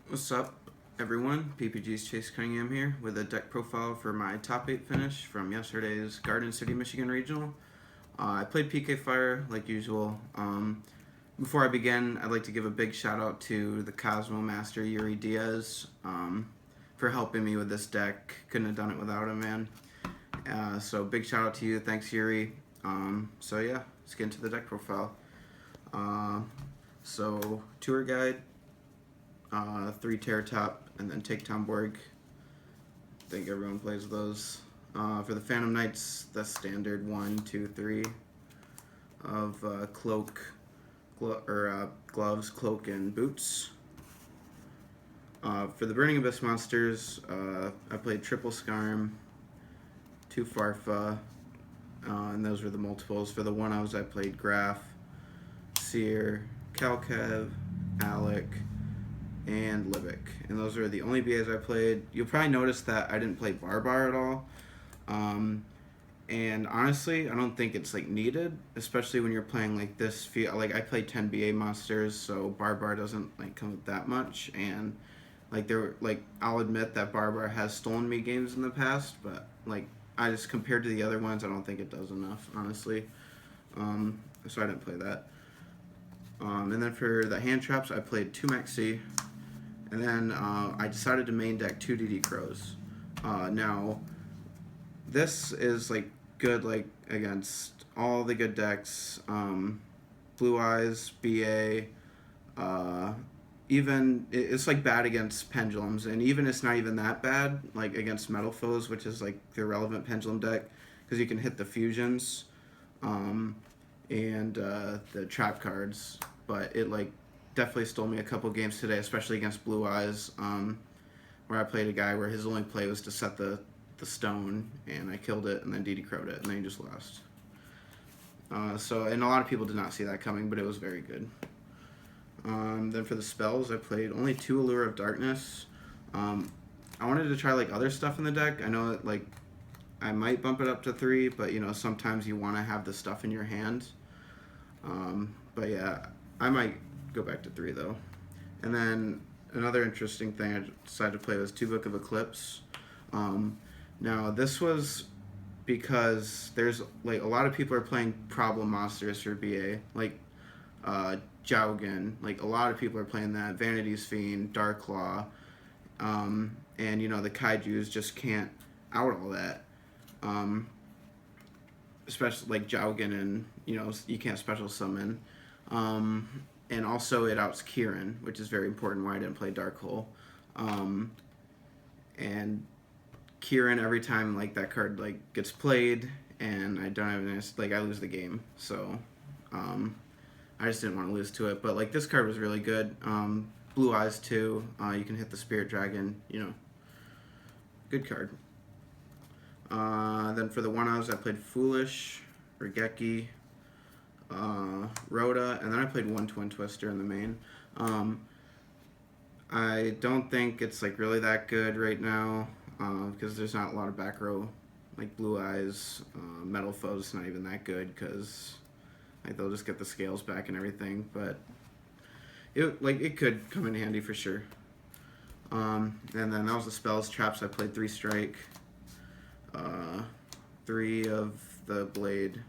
What's up, everyone? PPG's Chase Cunningham here with a deck profile for my top 8 finish from yesterday's Garden City, Michigan Regional. I played PK Fire like usual. Before I begin, I'd like to give a big shout out to the Cosmo Master Yuri Diaz for helping me with this deck. Couldn't have done it without him, man. So big shout out to you. Thanks, Yuri. So yeah, let's get into the deck profile. So tour guide, 3 Terror Top, and then Take Tomborg. I think everyone plays those. For the Phantom Knights, the standard 1, 2, 3 of cloak, gloves, cloak, and boots. For the Burning Abyss monsters, I played Triple Skarm, 2 Farfa, and those were the multiples. For the one-ofs, I played Graf, Seer, Kalkev, Alec, and Libic. And those are the only BAs I played. You'll probably notice that I didn't play Barbar at all. And honestly, I don't think it's like needed, especially when you're playing like this. Like I played 10 BA monsters, so Barbar doesn't like come with that much. And I'll admit that Barbar has stolen me games in the past, but like I just compared to the other ones, I don't think it does enough, honestly. So I didn't play that. And then for the hand traps, I played 2 Maxi, and then I decided to main deck 2 DD Crows. Now, this is like good like against all the good decks. Blue Eyes, BA, even it's like bad against pendulums, and even it's not even that bad like against Metal Foes, which is like the relevant pendulum deck, because you can hit the fusions and the trap cards. But it like definitely stole me a couple games today, especially against Blue Eyes, where I played a guy where his only play was to set the stone, and I killed it, and then DD Crow'd it, and then he just lost. And a lot of people did not see that coming, but it was very good. Then for the spells, I played only 2 Allure of Darkness. I wanted to try like other stuff in the deck. I know that like I might bump it up to 3, but you know sometimes you want to have the stuff in your hand. But yeah, I might go back to 3 though. And then another interesting thing I decided to play was 2 Book of Eclipse. Now this was because there's like a lot of people are playing problem monsters for BA, like Jowgen. Like a lot of people are playing that, Vanity's Fiend, Darklaw, and you know the Kaijus just can't out all that. Especially like Jowgen, and you know you can't special summon. And also it outs Kieran, which is very important why I didn't play Dark Hole. And Kieran, every time like that card like gets played and I don't have any, like I lose the game. So I just didn't want to lose to it. But like this card was really good. Blue Eyes too. You can hit the Spirit Dragon. You know, good card. Then for the one-offs, I played Foolish, Regeki, Rhoda, and then I played 1 Twin Twister in the main. I don't think it's like really that good right now because there's not a lot of back row like Blue Eyes. Metal Foes not even that good because like they'll just get the scales back and everything, but it could come in handy for sure. And then that was the spells. Traps, I played 3 Strike, 3 of the Blade,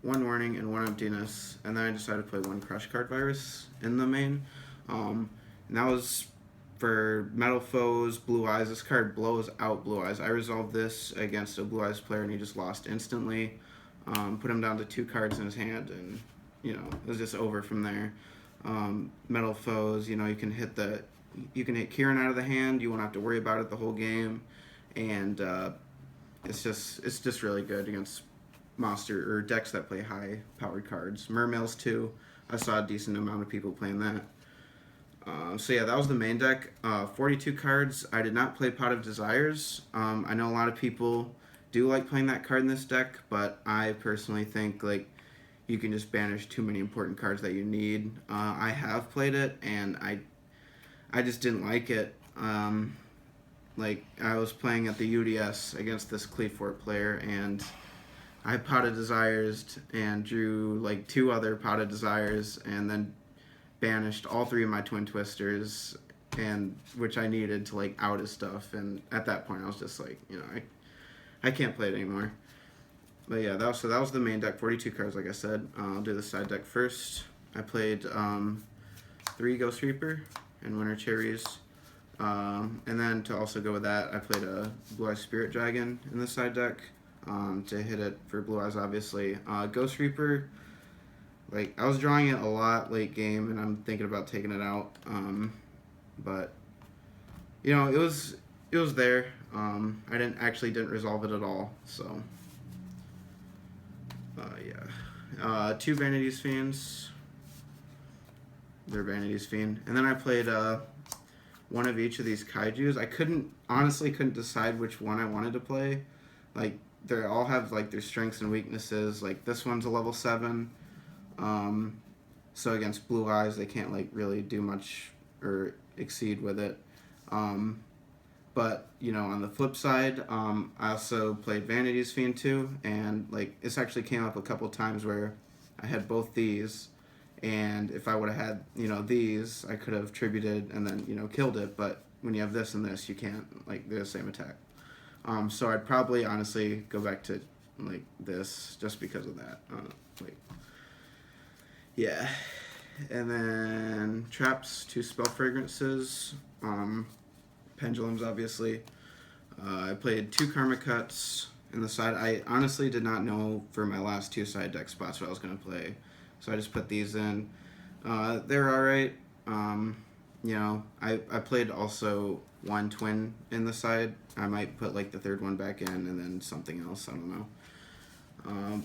1 Warning, and 1 Emptiness, and then I decided to play 1 Crush Card Virus in the main. And that was for Metal Foes, Blue Eyes. This card blows out Blue Eyes. I resolved this against a Blue Eyes player, and he just lost instantly. Put him down to 2 cards in his hand, and you know it was just over from there. Metal Foes, you know, you can hit Kieran out of the hand. You won't have to worry about it the whole game, and it's just really good against monster or decks that play high powered cards. Mermails too. I saw a decent amount of people playing that. So yeah, that was the main deck. 42 cards. I did not play Pot of Desires. I know a lot of people do like playing that card in this deck, but I personally think like you can just banish too many important cards that you need. I have played it, and I just didn't like it. Like I was playing at the UDS against this Cleefort player, and I Pot of Desires and drew like 2 other Pot of Desires, and then banished all 3 of my Twin Twisters, and which I needed to like out his stuff. And at that point, I was just like, I can't play it anymore. But yeah, that was the main deck, 42 cards, like I said. I'll do the side deck first. I played 3 Ghost Reaper and Winter Cherries. And then to also go with that, I played a Blue Eyes Spirit Dragon in the side deck to hit it for Blue Eyes, obviously. Ghost Reaper, like, I was drawing it a lot late game, and I'm thinking about taking it out. But, it was there. I didn't resolve it at all, so... yeah. 2 Vanity's Fiends. They're Vanity's Fiend. And then I played one of each of these kaijus. I honestly couldn't decide which one I wanted to play. Like, they all have, like, their strengths and weaknesses. Like, this one's a level 7. So against Blue Eyes, they can't, like, really do much or exceed with it. But, on the flip side, I also played Vanity's Fiend too, and, like, this actually came up a couple times where I had both these, and if I would have had, these, I could have tributed and then, killed it, but when you have this and this, you can't, like, they're the same attack. So I'd probably, honestly, go back to, like, this just because of that. Yeah. And then Traps, 2 Spell Fragrances, Pendulums, obviously. I played 2 Karma Cuts in the side. I honestly did not know for my last 2 side deck spots what I was going to play. So I just put these in. They're alright. I played also 1 Twin in the side. I might put like the 3rd one back in and then something else. I don't know.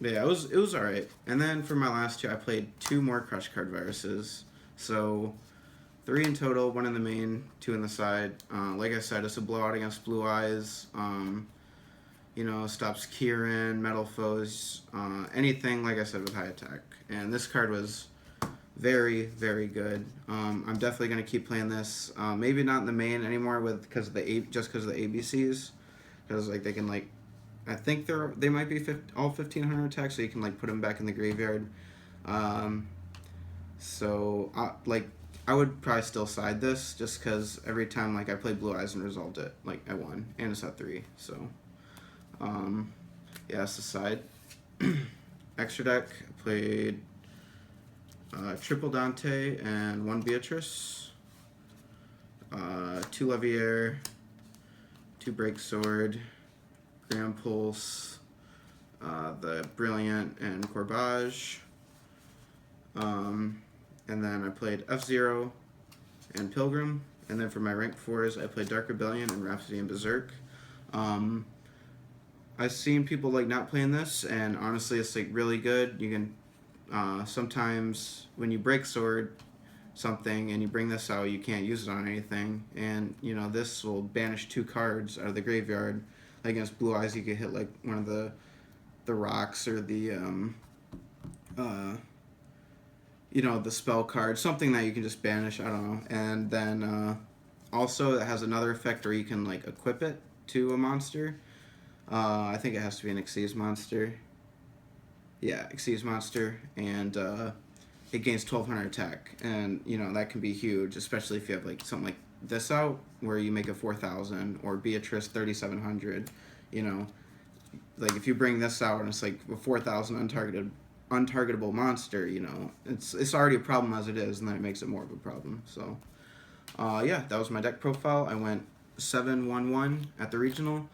But yeah, it was alright. And then for my last 2, I played 2 more Crush Card Viruses. So... 3 in total, 1 in the main, 2 in the side. Like I said, it's a blowout against Blue Eyes. Stops Kieran, Metal Foes, anything, like I said, with high attack. And this card was very, very good. I'm definitely going to keep playing this. Maybe not in the main anymore because of the ABCs. Because, like, they can, like, I think they might be all 1,500 attacks, so you can, like, put them back in the graveyard. I would probably still side this just because every time like I played Blue Eyes and resolved it, like I won, and it's at 3. So, yeah, that's the side. Extra deck, I played triple Dante and 1 Beatrice, 2 Levier, 2 Break Sword, Grand Pulse, the Brilliant and Corbage. And then I played F-Zero and Pilgrim. And then for my rank 4s, I played Dark Rebellion and Rhapsody and Berserk. I've seen people like not playing this, and honestly, it's like really good. You can sometimes when you break sword something and you bring this out, you can't use it on anything. And this will banish 2 cards out of the graveyard. Against Blue Eyes, you could hit like one of the rocks or the the spell card, something that you can just banish, I don't know. And then also it has another effect where you can like equip it to a monster. I think it has to be an Xyz monster. Yeah, Xyz monster, and it gains 1,200 attack, and that can be huge, especially if you have like something like this out where you make a 4,000, or Beatrice 3,700. Like if you bring this out and it's like a 4,000 untargetable monster, it's already a problem as it is, and then it makes it more of a problem. So yeah, that was my deck profile. I went 7-1-1 at the regional.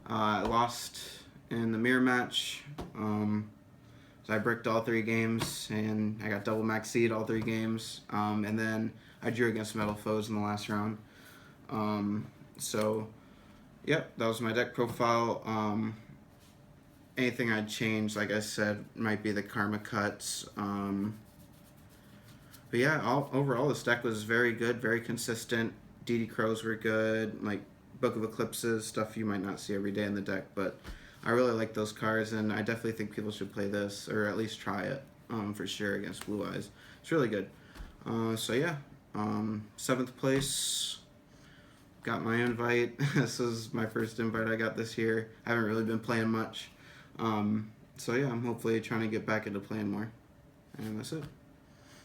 I lost in the mirror match, so I bricked all 3 games, and I got double max seed all 3 games, and then I drew against Metal Foes in the last round. So yep, that was my deck profile. Anything I'd change, like I said, might be the Karma Cuts. But yeah, overall this deck was very good, very consistent. DD Crows were good, like Book of Eclipses, stuff you might not see every day in the deck, but I really like those cards, and I definitely think people should play this, or at least try it, for sure, against Blue Eyes. It's really good. So yeah, 7th place, got my invite. This is my first invite I got this year. I haven't really been playing much. So yeah, I'm hopefully trying to get back into playing more. And that's it.